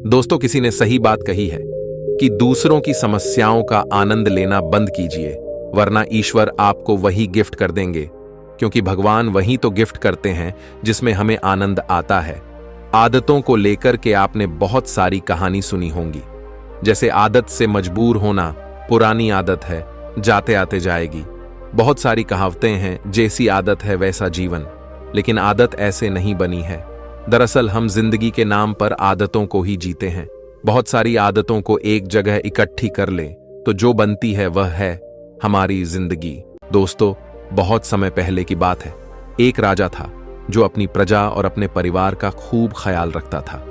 दोस्तों, किसी ने सही बात कही है कि दूसरों की समस्याओं का आनंद लेना बंद कीजिए, वरना ईश्वर आपको वही गिफ्ट कर देंगे, क्योंकि भगवान वही तो गिफ्ट करते हैं जिसमें हमें आनंद आता है। आदतों को लेकर के आपने बहुत सारी कहानी सुनी होंगी, जैसे आदत से मजबूर होना, पुरानी आदत है, जाते आते जाएगी। बहुत सारी कहावतें हैं, जैसी आदत है वैसा जीवन। लेकिन आदत ऐसे नहीं बनी है। दरअसल हम जिंदगी के नाम पर आदतों को ही जीते हैं। बहुत सारी आदतों को एक जगह इकट्ठी कर ले तो जो बनती है वह है हमारी जिंदगी। दोस्तों, बहुत समय पहले की बात है। एक राजा था जो अपनी प्रजा और अपने परिवार का खूब ख्याल रखता था।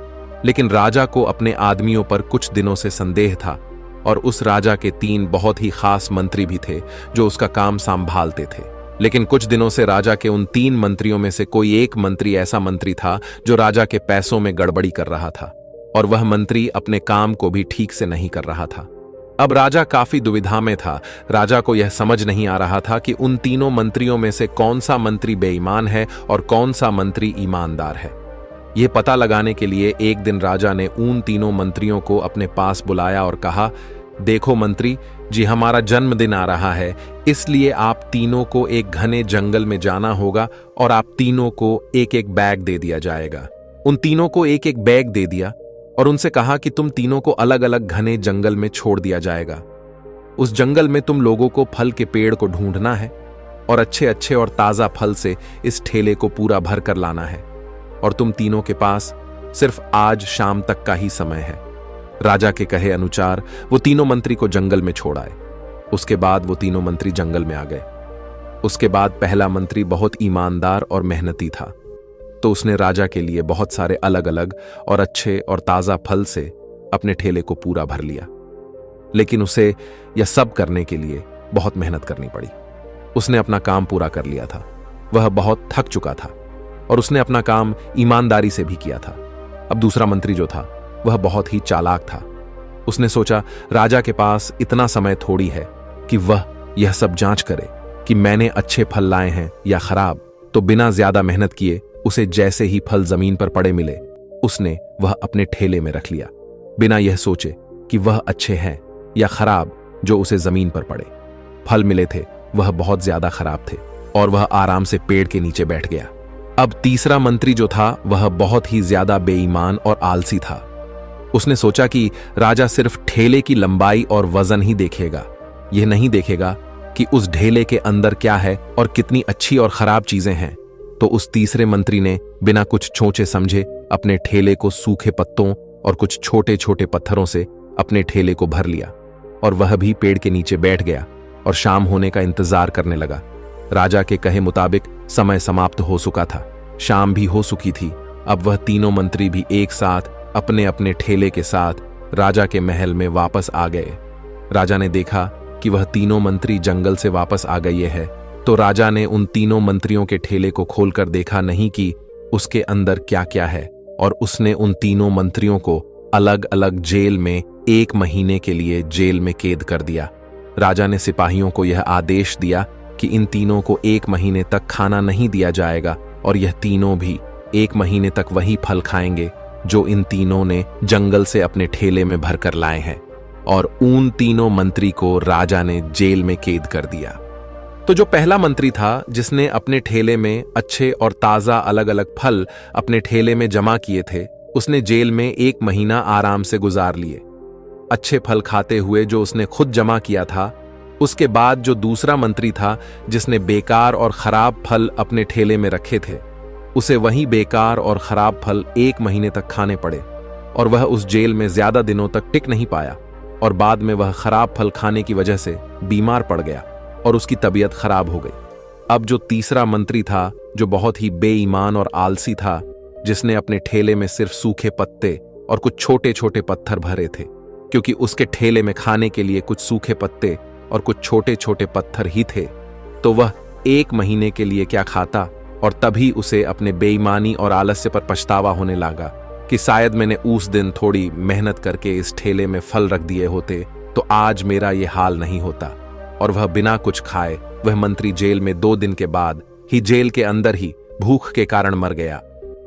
लेकिन राजा को अपने आदमियों पर कुछ दिनों से संदेह था, और उस राजा के 3 बहुत ही खास मंत्री भी थे जो उसका काम संभालते थे। लेकिन कुछ दिनों से राजा के उन 3 मंत्रियों में से कोई एक मंत्री ऐसा मंत्री था जो राजा के पैसों में गड़बड़ी कर रहा था, और वह मंत्री अपने काम को भी ठीक से नहीं कर रहा था। अब राजा काफी दुविधा में था। राजा को यह समझ नहीं आ रहा था कि उन तीनों मंत्रियों में से कौन सा मंत्री बेईमान है और कौन सा मंत्री ईमानदार है। यह पता लगाने के लिए एक दिन राजा ने उन तीनों मंत्रियों को अपने पास बुलाया और कहा, देखो मंत्री जी, हमारा जन्मदिन आ रहा है, इसलिए आप तीनों को एक घने जंगल में जाना होगा और आप तीनों को एक एक बैग दे दिया जाएगा। उन तीनों को एक एक बैग दे दिया और उनसे कहा कि तुम तीनों को अलग अलग घने जंगल में छोड़ दिया जाएगा। उस जंगल में तुम लोगों को फल के पेड़ को ढूंढना है और अच्छे अच्छे और ताजा फल से इस ठेले को पूरा भर कर लाना है, और तुम तीनों के पास सिर्फ आज शाम तक का ही समय है। राजा के कहे अनुसार वो तीनों मंत्री को जंगल में छोड़ आए। उसके बाद वो तीनों मंत्री जंगल में आ गए। उसके बाद पहला मंत्री बहुत ईमानदार और मेहनती था, तो उसने राजा के लिए बहुत सारे अलग अलग और अच्छे और ताजा फल से अपने ठेले को पूरा भर लिया। लेकिन उसे यह सब करने के लिए बहुत मेहनत करनी पड़ी। उसने अपना काम पूरा कर लिया था। वह बहुत थक चुका था और उसने अपना काम ईमानदारी से भी किया था। अब दूसरा मंत्री जो था वह बहुत ही चालाक था। उसने सोचा, राजा के पास इतना समय थोड़ी है कि वह यह सब जांच करे कि मैंने अच्छे फल लाए हैं या खराब, तो बिना ज्यादा मेहनत किए उसे जैसे ही फल जमीन पर पड़े मिले, उसने वह अपने ठेले में रख लिया, बिना यह सोचे कि वह अच्छे हैं या खराब। जो उसे जमीन पर पड़े फल मिले थे वह बहुत ज्यादा खराब थे, और वह आराम से पेड़ के नीचे बैठ गया। अब तीसरा मंत्री जो था वह बहुत ही ज्यादा बेईमान और आलसी था। उसने सोचा कि राजा सिर्फ ठेले की लंबाई और वजन ही देखेगा, यह नहीं देखेगा कि उस ढेले के अंदर क्या है और कितनी अच्छी और खराब चीजें हैं। तो उस तीसरे मंत्री ने बिना कुछ सोचे समझे अपने ठेले को सूखे पत्तों और कुछ छोटे छोटे पत्थरों से अपने ठेले को भर लिया, और वह भी पेड़ के नीचे बैठ गया और शाम होने का इंतजार करने लगा। राजा के कहे मुताबिक समय समाप्त हो चुका था, शाम भी हो चुकी थी। अब वह तीनों मंत्री भी एक साथ अपने अपने ठेले के साथ राजा के महल में वापस आ गए। राजा ने देखा कि वह तीनों मंत्री जंगल से वापस आ गए हैं, तो राजा ने उन तीनों मंत्रियों के ठेले को खोलकर देखा नहीं कि उसके अंदर क्या क्या है, और उसने उन तीनों मंत्रियों को अलग अलग जेल में 1 महीने के लिए जेल में कैद कर दिया। राजा ने सिपाहियों को यह आदेश दिया कि इन तीनों को 1 महीने तक खाना नहीं दिया जाएगा, और यह तीनों भी 1 महीने तक वही फल खाएंगे जो इन तीनों ने जंगल से अपने ठेले में भरकर लाए हैं। और उन तीनों मंत्री को राजा ने जेल में कैद कर दिया। तो जो पहला मंत्री था जिसने अपने ठेले में अच्छे और ताजा अलग अलग फल अपने ठेले में जमा किए थे, उसने जेल में 1 महीना आराम से गुजार लिए, अच्छे फल खाते हुए जो उसने खुद जमा किया था। उसके बाद जो दूसरा मंत्री था जिसने बेकार और खराब फल अपने ठेले में रखे थे, उसे वही बेकार और खराब फल 1 महीने तक खाने पड़े, और वह उस जेल में ज्यादा दिनों तक टिक नहीं पाया, और बाद में वह खराब फल खाने की वजह से बीमार पड़ गया और उसकी तबीयत खराब हो गई। अब जो तीसरा मंत्री था जो बहुत ही बेईमान और आलसी था, जिसने अपने ठेले में सिर्फ सूखे पत्ते और कुछ छोटे छोटे पत्थर भरे थे, क्योंकि उसके ठेले में खाने के लिए कुछ सूखे पत्ते और कुछ छोटे छोटे पत्थर ही थे, तो वह 1 महीने के लिए क्या खाता। और तभी उसे अपने बेईमानी और आलस्य पर पछतावा होने लगा कि शायद मैंने उस दिन थोड़ी मेहनत करके इस ठेले में फल रख दिए होते तो आज मेरा ये हाल नहीं होता। और वह बिना कुछ खाए वह मंत्री जेल में 2 दिन के बाद ही जेल के अंदर ही भूख के कारण मर गया।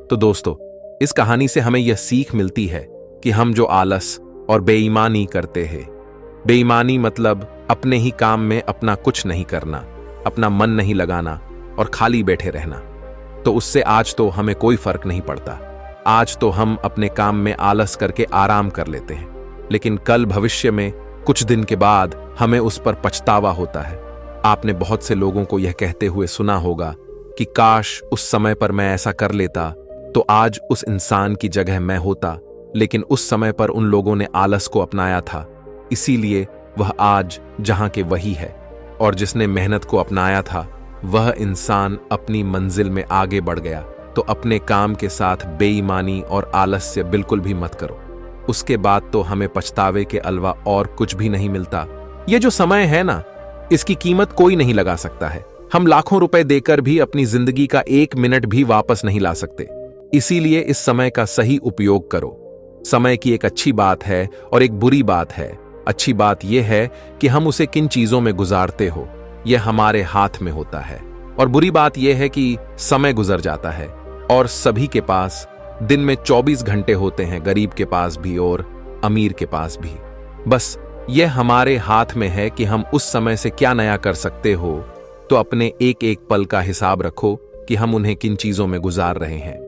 तो दोस्तों, इस कहानी से हमें यह सीख मिलती है कि हम जो आलस और बेईमानी करते हैं, बेईमानी मतलब अपने ही काम में अपना कुछ नहीं करना, अपना मन नहीं लगाना और खाली बैठे रहना, तो उससे आज तो हमें कोई फर्क नहीं पड़ता। आज तो हम अपने काम में आलस करके आराम कर लेते हैं, लेकिन कल भविष्य में कुछ दिन के बाद हमें उस पर पछतावा होता है। आपने बहुत से लोगों को यह कहते हुए सुना होगा कि काश उस समय पर मैं ऐसा कर लेता तो आज उस इंसान की जगह मैं होता, लेकिन उस समय पर उन लोगों ने आलस को अपनाया था, इसीलिए वह आज जहां के वही है। और जिसने मेहनत को अपनाया था वह इंसान अपनी मंजिल में आगे बढ़ गया। तो अपने काम के साथ बेईमानी और आलस्य बिल्कुल भी मत करो, उसके बाद तो हमें पछतावे के अलावा और कुछ भी नहीं मिलता। यह जो समय है ना, इसकी कीमत कोई नहीं लगा सकता है। हम लाखों रुपए देकर भी अपनी जिंदगी का 1 मिनट भी वापस नहीं ला सकते। इसीलिए इस समय का सही उपयोग करो। समय की एक अच्छी बात है और एक बुरी बात है। अच्छी बात यह है कि हम उसे किन चीजों में गुजारते हो, यह हमारे हाथ में होता है, और बुरी बात यह है कि समय गुजर जाता है और सभी के पास दिन में 24 घंटे होते हैं, गरीब के पास भी और अमीर के पास भी। बस यह हमारे हाथ में है कि हम उस समय से क्या नया कर सकते हो। तो अपने एक एक पल का हिसाब रखो कि हम उन्हें किन चीजों में गुजार रहे हैं।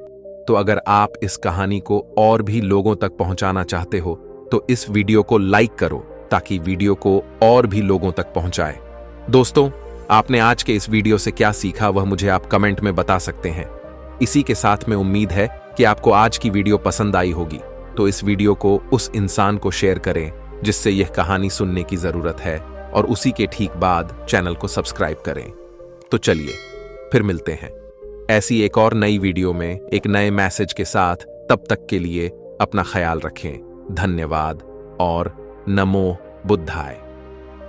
तो अगर आप इस कहानी को और भी लोगों तक पहुंचाना चाहते हो तो इस वीडियो को लाइक करो ताकि वीडियो को और भी लोगों तक पहुंचाए। दोस्तों, आपने आज के इस वीडियो से क्या सीखा वह मुझे आप कमेंट में बता सकते हैं। इसी के साथ में उम्मीद है कि आपको आज की वीडियो पसंद आई होगी, तो इस वीडियो को उस इंसान को शेयर करें जिससे यह कहानी सुनने की जरूरत है, और उसी के ठीक बाद चैनल को सब्सक्राइब करें। तो चलिए फिर मिलते हैं ऐसी एक और नई वीडियो में एक नए मैसेज के साथ। तब तक के लिए अपना ख्याल रखें। धन्यवाद और नमो बुद्धाय।